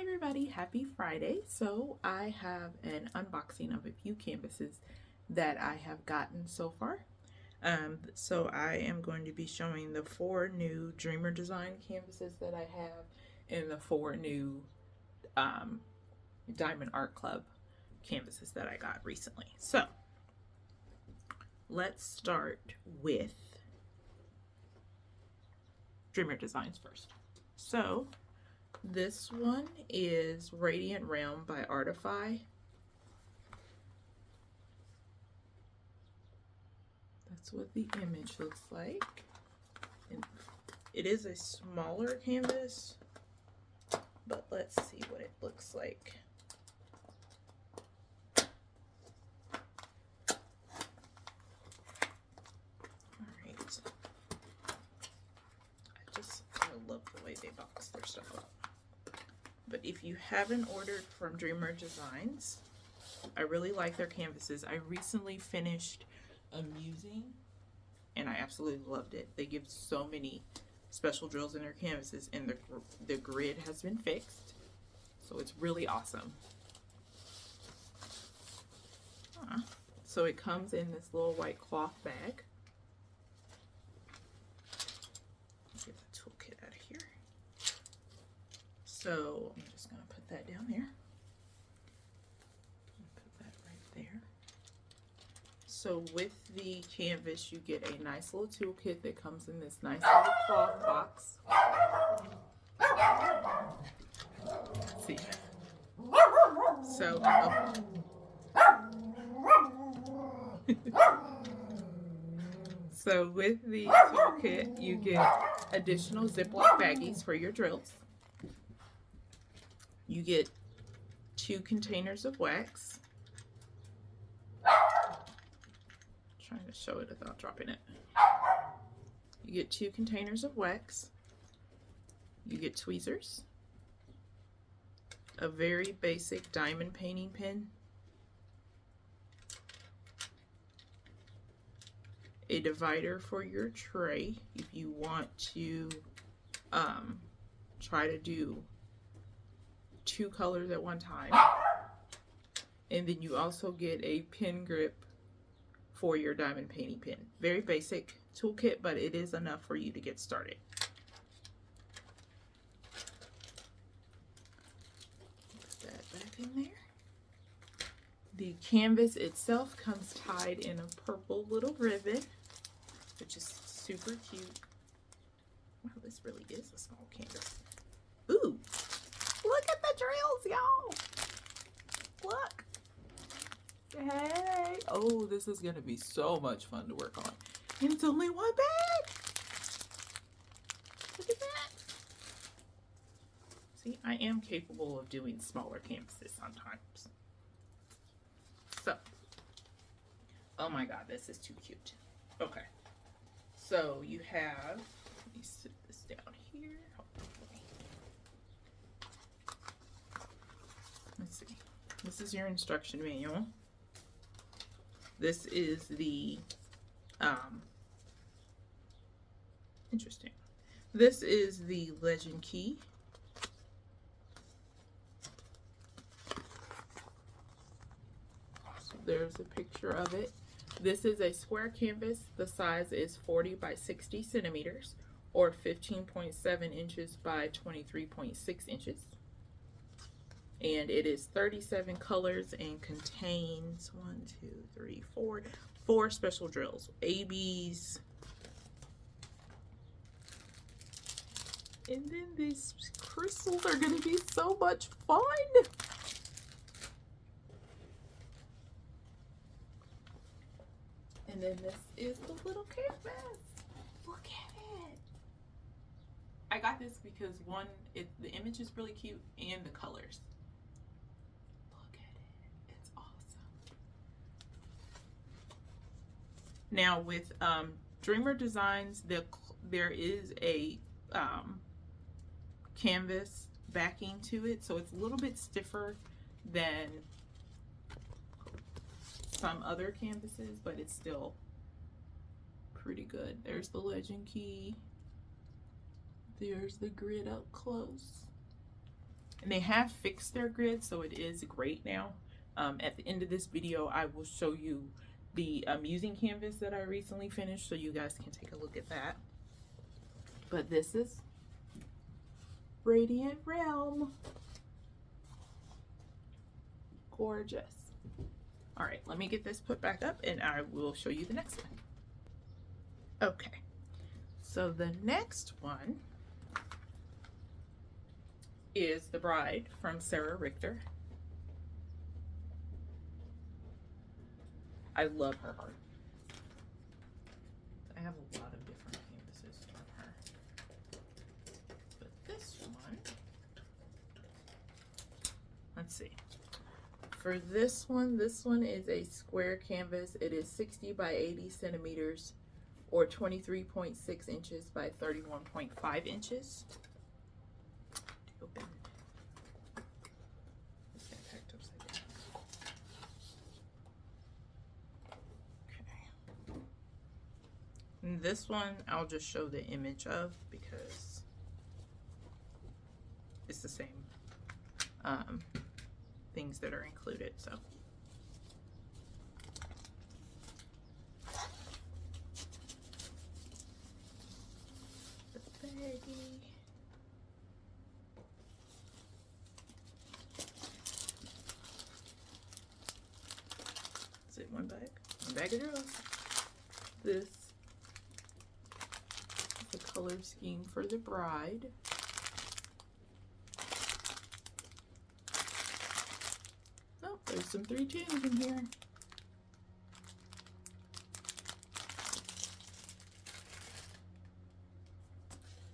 everybody, happy Friday. So I have an unboxing of a few canvases that I have gotten so far. So I am going to be showing the 4 new Dreamer Design canvases that I have and the 4 new um, Diamond Art Club canvases that I got recently. So let's start with Dreamer Designs first. So this one is Radiant Realm by Artify. That's what the image looks like. And it is a smaller canvas, but let's see what it looks like. Alright. I love the way they box their stuff up. But if you haven't ordered from Dreamer Designs, I really like their canvases. I recently finished Amusing, and I absolutely loved it. They give so many special drills in their canvases, and the grid has been fixed, so it's really awesome. So it comes in this little white cloth bag. Get the toolkit out of here. So I'm just going to put that down there. Put that right there. So with the canvas, you get a nice little toolkit that comes in this nice little cloth box. Let's see. So, so with the toolkit, you get additional Ziploc baggies for your drills. You get 2 containers of wax. Trying to show it without dropping it. You get 2 containers of wax. You get tweezers, a very basic diamond painting pen, a divider for your tray if you want to try to do 2 colors at one time, and then you also get a pen grip for your diamond painting pen. Very basic toolkit, but it is enough for you to get started. Put that back in there. The canvas itself comes tied in a purple little ribbon, which is super cute. Wow, this really is a small canvas. Ooh, look at the drills, y'all. Look. Hey. Oh, this is going to be so much fun to work on. And it's only 1 bag. Look at that. See, I am capable of doing smaller canvases sometimes. So, oh my God, this is too cute. Okay. So you have, let me sit this down here. Let's see. This is your instruction manual. This is the, interesting. This is the legend key. So there's a picture of it. This is a square canvas. The size is 40 by 60 centimeters or 15.7 inches by 23.6 inches. And it is 37 colors and contains 4 special drills, ABs. And then these crystals are going to be so much fun. And then this is the little canvas. Look at it. I got this because one, the image is really cute and the colors. Look at it. It's awesome. Now with Dreamer Designs, there is a canvas backing to it, so it's a little bit stiffer than some other canvases, but it's still pretty good. There's the legend key. There's the grid up close. And they have fixed their grid, so it is great now. At the end of this video, I will show you the musing canvas that I recently finished, so you guys can take a look at that. But this is Radiant Realm. Gorgeous. All right, let me get this put back up and I will show you the next one. Okay, so the next one is The Bride from Sarah Richter. I love her art. I have a lot of different canvases from her. But this one, let's see. For this one is a square canvas. It is 60 by 80 centimeters or 23.6 inches by 31.5 inches. Open. This got packed upside down. Okay. And this one I'll just show the image of because it's the same things that are included. So the baggie. Is it one bag? One bag of drills. This is the color scheme for The Bride. Oh, there's some 310s in here.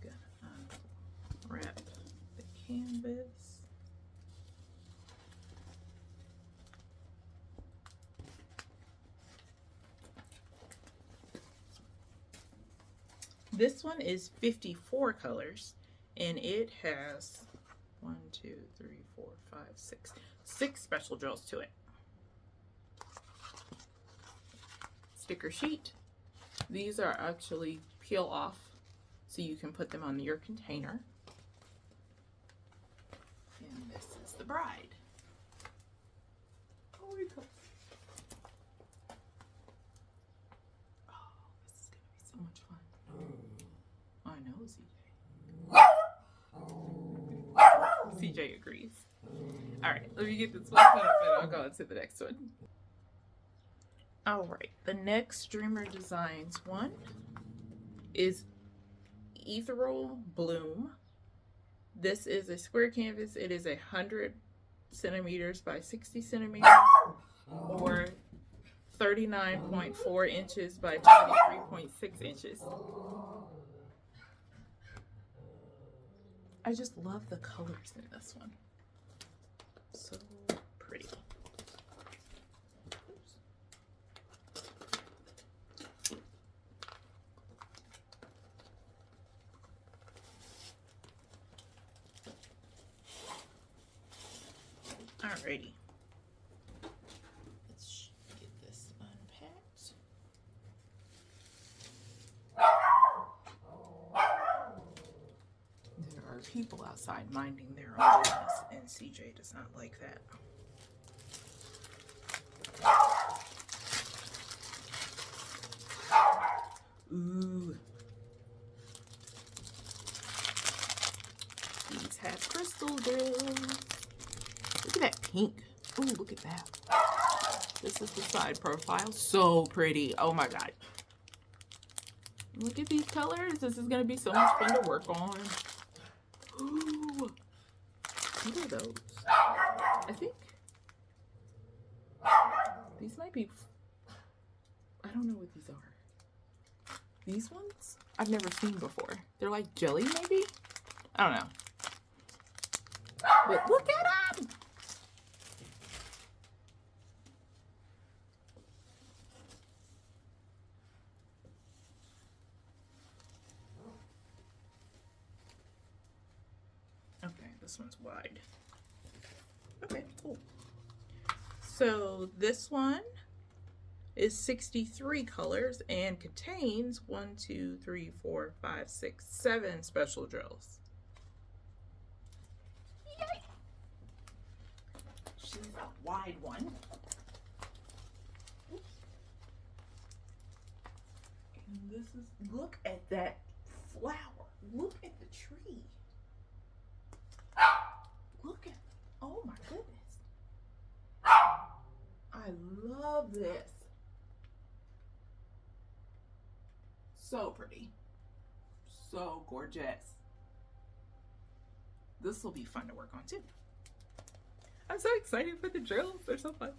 Gonna wrap the canvas. This one is 54 colors and it has 1, 2, 3, 4, 5, 6 special drills to it. Sticker sheet. These are actually peel off so you can put them on your container. And this is The Bride. Oh, my God. CJ agrees. All right, let me get this one put up and I'll go on to the next one. All right, the next Dreamer Designs one is Ethereal Bloom. This is a square canvas. It is 100 centimeters by 60 centimeters or 39.4 inches by 23.6 inches. I just love the colors in this one. So pretty. Alrighty. Let's get this unpacked. There are people outside minding their own business, and CJ does not like that. Ooh. These have crystal drills. Look at that pink. Ooh, look at that. This is the side profile. So pretty. Oh my God. Look at these colors. This is going to be so much fun to work on. Ooh. What are those? I think these might be, I don't know what these are. These ones I've never seen before. They're like jelly maybe? I don't know. But look at them! Okay, this one's wide. Okay, cool. So this one is 63 colors and contains 1, 2, 3, 4, 5, 6, 7 special drills. Yay! she's a wide one. Oops. And this is, look at that flower. Look at the tree. Look at, oh my goodness. I love this. So pretty. So gorgeous. This will be fun to work on too. I'm so excited for the drills. They're so fun.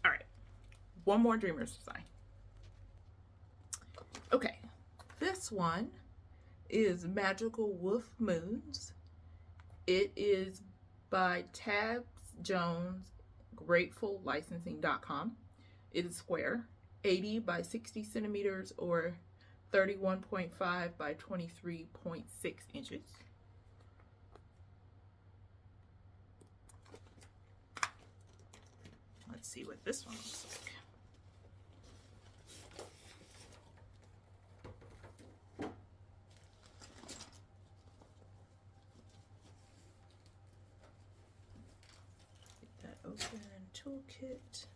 All right. One more Dreamers design. Okay. This one is Magical Wolf Moons. It is by Tabs Jones, GratefulLicensing.com. It is square, 80 by 60 centimeters or 31.5 by 23.6 inches. Let's see what this one looks like. Get that open, toolkit.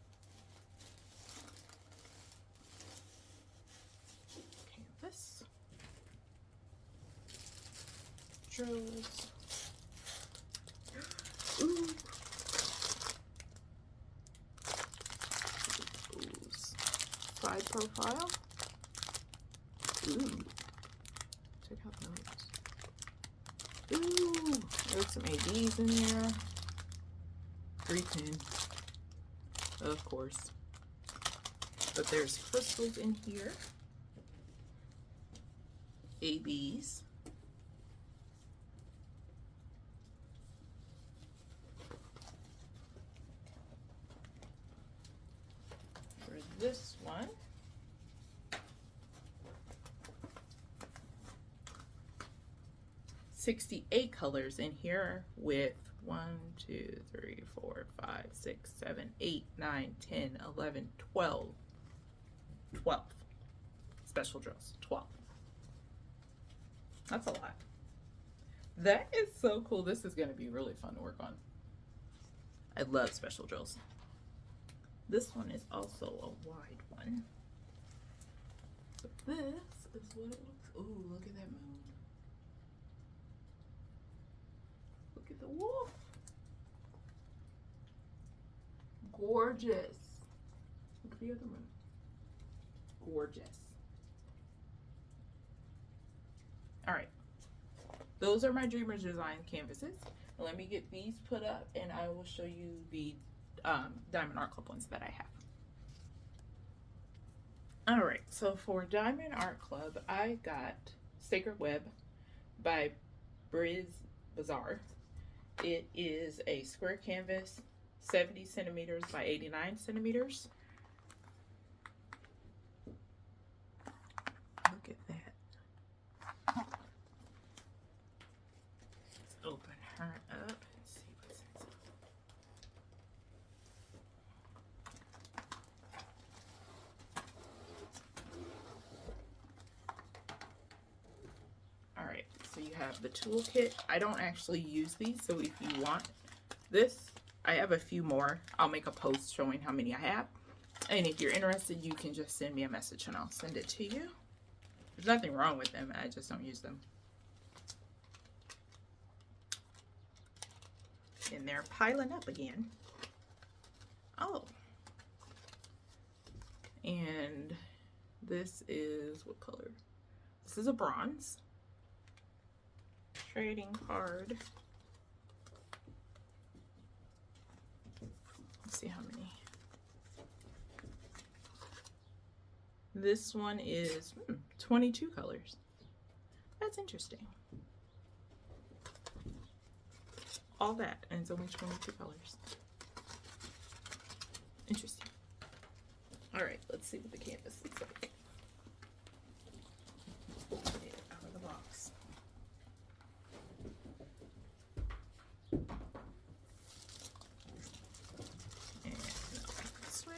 Canvas. Drills. Ooh. Side profile. Ooh. Check out those. Ooh. There's some ABs in there. 310. Of course. But there's crystals in here. ABs. For this one, $68 colors in here with 1, 2, 3, 4, 5, 6, 7, 8, 9, 10, 11, 12. 12 special drills. 12. That's a lot. That is so cool. This is going to be really fun to work on. I love special drills. This one is also a wide one. But this is what it looks. Ooh, look at that moon. Look at the wolf. Gorgeous. Look at the other moon. Gorgeous. All right. Those are my Dreamers Design canvases. Let me get these put up and I will show you the Diamond Art Club ones that I have. All right, so for Diamond Art Club, I got Sacred Web by Briz Bazaar. It is a square canvas, 70 centimeters by 89 centimeters. Look at that. Let's open her up and see what's inside. All right, so you have the toolkit. I don't actually use these, so if you want this, I have a few more. I'll make a post showing how many I have. And if you're interested, you can just send me a message and I'll send it to you. There's nothing wrong with them, I just don't use them. And they're piling up again. Oh. And this is, what color? This is a bronze. Trading card. Let's see how many. This one is 22 colors. That's interesting. All that, and it's only 22 colors. Interesting. All right, let's see what the canvas looks like. Get it out of the box. And this way.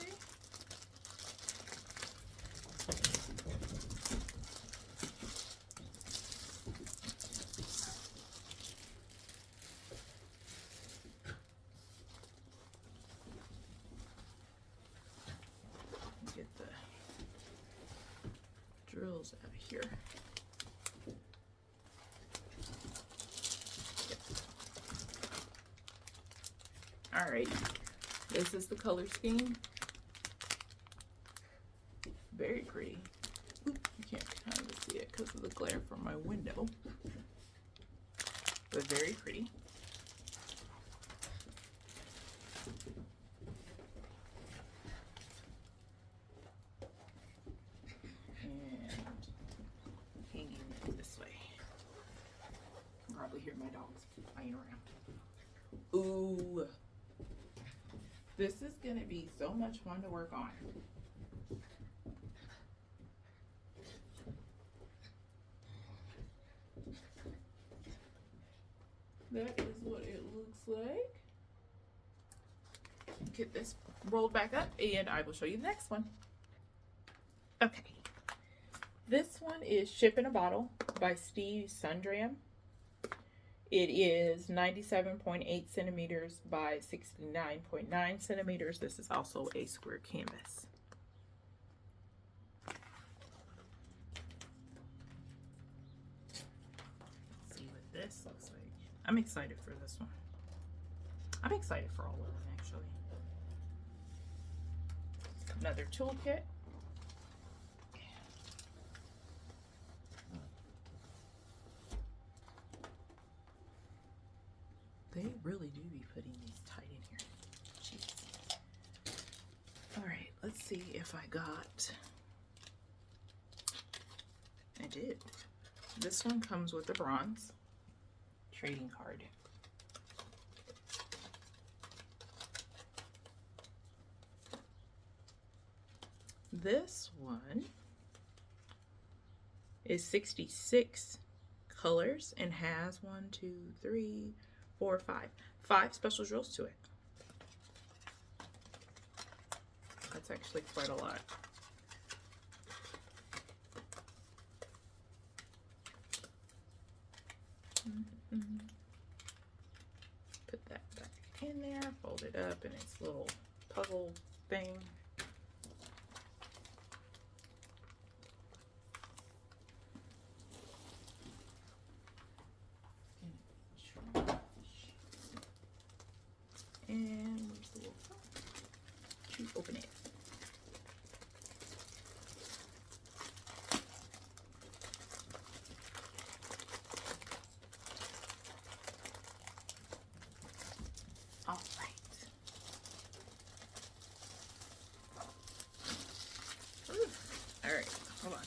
drills out of here. Yep. Alright, this is the color scheme. Very pretty. Oop, you can't kind of see it because of the glare from my window, but very pretty. Hear my dogs playing around. Ooh, this is gonna be so much fun to work on. That is what it looks like. Get this rolled back up and I will show you the next one. Okay, this one is Ship in a Bottle by Steve Sundram. It is 97.8 centimeters by 69.9 centimeters. This is also a square canvas. Let's see what this looks like. I'm excited for this one. I'm excited for all of them, actually. Another toolkit. They really do be putting these tight in here. Jeez. All right, let's see if I got. I did. This one comes with a bronze trading card. This one is 66 colors and has 5 special drills to it. That's actually quite a lot. Put that back in there, fold it up in its little puzzle thing. And where's the little to open it? All right. Ooh. All right, hold on.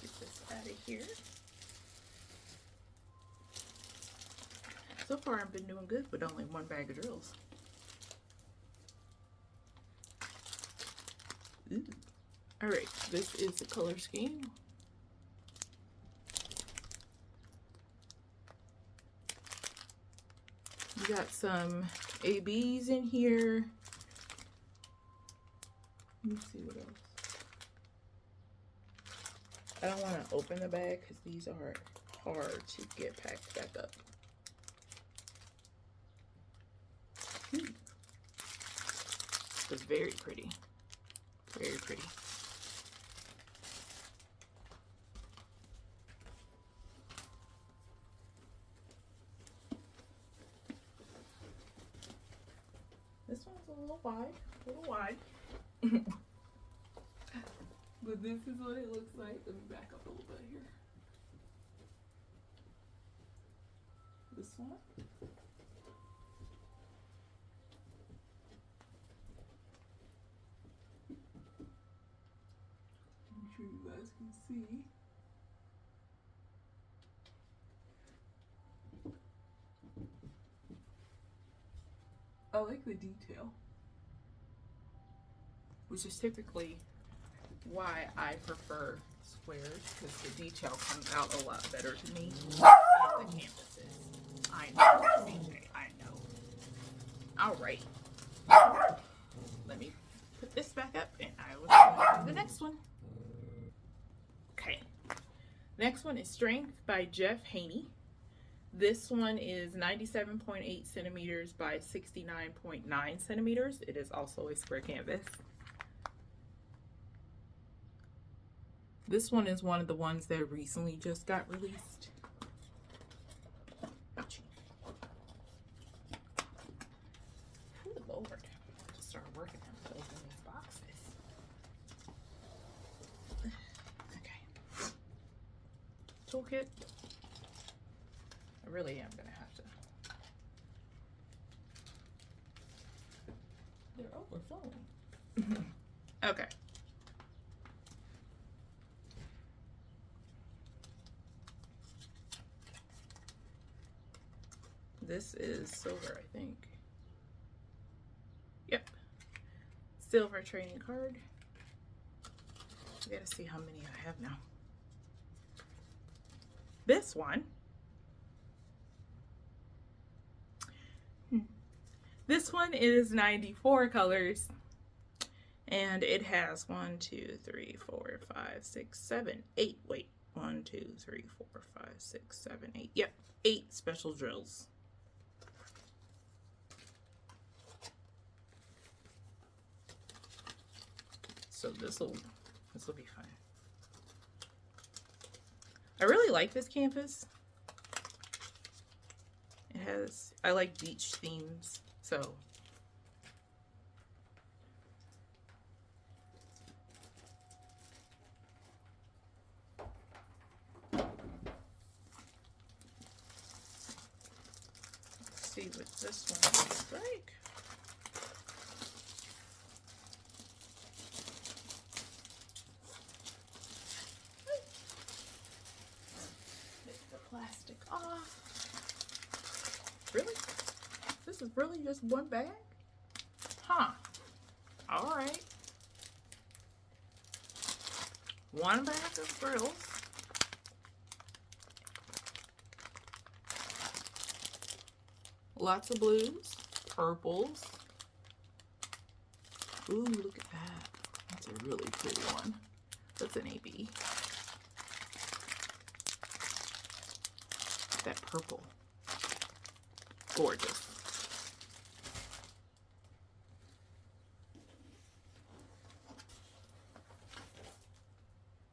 Get this out of here. So far, I've been doing good with only 1 bag of drills. Ooh. All right, this is the color scheme. You got some ABs in here. Let me see what else. I don't want to open the bag because these are hard to get packed back up. It's very pretty. Very pretty. This one's a little wide. But this is what it looks like. Let me back up a little bit here. This one. Make sure you guys can see. I like the detail, which is typically why I prefer squares, because the detail comes out a lot better to me in the canvases. I know, CJ, I know. All right. Let me put this back up and I will show you the next one. Okay. Next one is Strength by Jeff Haney. This one is 97.8 centimeters by 69.9 centimeters. It is also a square canvas. This one is one of the ones that recently just got released. Ouchie. Good Lord. I just started working on opening these boxes. Okay. Toolkit. I really am going to have to. They're overflowing. Okay. This is silver, I think. Yep. Silver trading card. I gotta see how many I have now. This one. This one is 94 colors. And it has 1, 2, 3, 4, 5, 6, 7, 8. Wait. 1, 2, 3, 4, 5, 6, 7, 8. Yep. 8 special drills. So this will be fun. I really like this canvas. I like beach themes, so let's see what this one looks like. Plastic off. Really? This is really just one bag? Huh. Alright. One bag of grills. Lots of blues, purples. Ooh, look at that. That's a really pretty one. That's an AB. That purple. Gorgeous.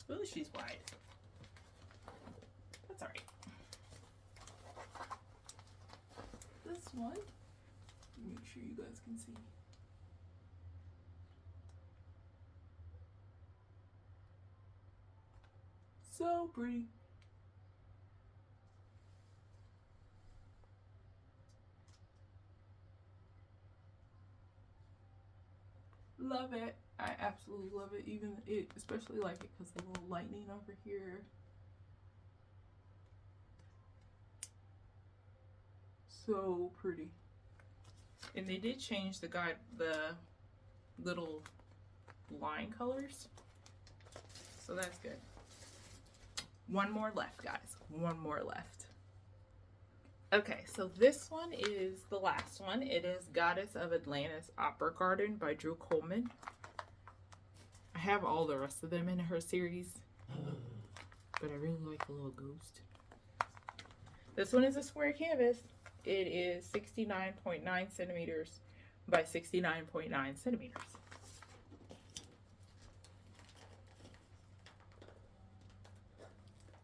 Ooh, she's wide. That's alright. This one, make sure you guys can see. So pretty. Love it. I absolutely love it. Even it, especially like it because the little lightning over here. So pretty. And they did change the little line colors. So that's good. One more left, guys. One more left. Okay, so this one is the last one. It is Goddess of Atlantis Opera Garden by Drew Coleman. I have all the rest of them in her series, but I really like the little ghost. This one is a square canvas. It is 69.9 centimeters by 69.9 centimeters.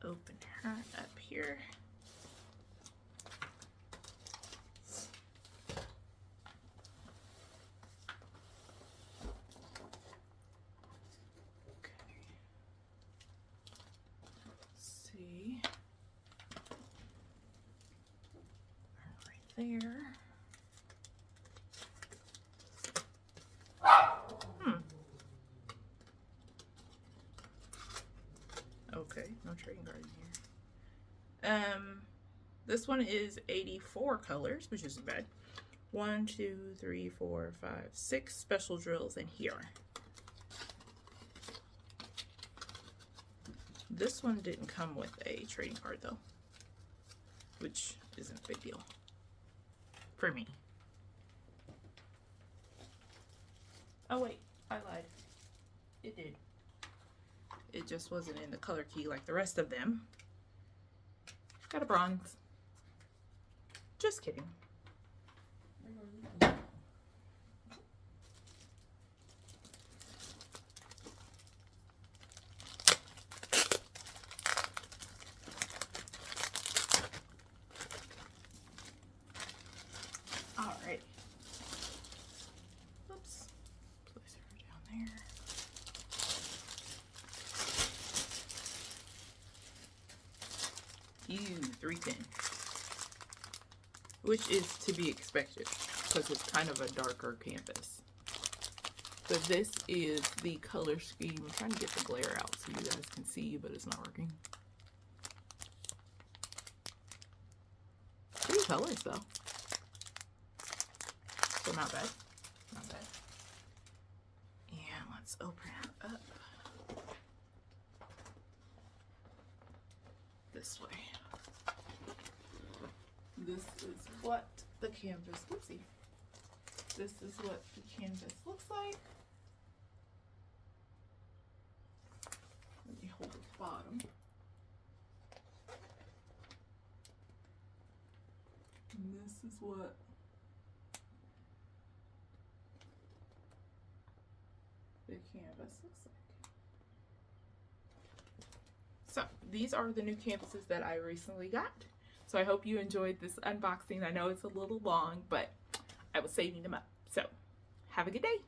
Open her up here. There. Okay, no trading card in here. This one is 84 colors, which isn't bad. 1, 2, 3, 4, 5, 6 special drills in here. This one didn't come with a trading card though, which isn't a big deal. For me. Oh wait, I lied. It did. It just wasn't in the color key like the rest of them. Got a bronze. Just kidding. 10, which is to be expected because it's kind of a darker canvas. But this is the color scheme. I'm trying to get the glare out so you guys can see, but it's not working. Pretty colors though. So not bad. Not bad. And let's open it up this way. This is what the canvas, whoopsie. This is what the canvas looks like. Let me hold the bottom. And this is what the canvas looks like. So these are the new canvases that I recently got. So I hope you enjoyed this unboxing. I know it's a little long, but I was saving them up. So have a good day.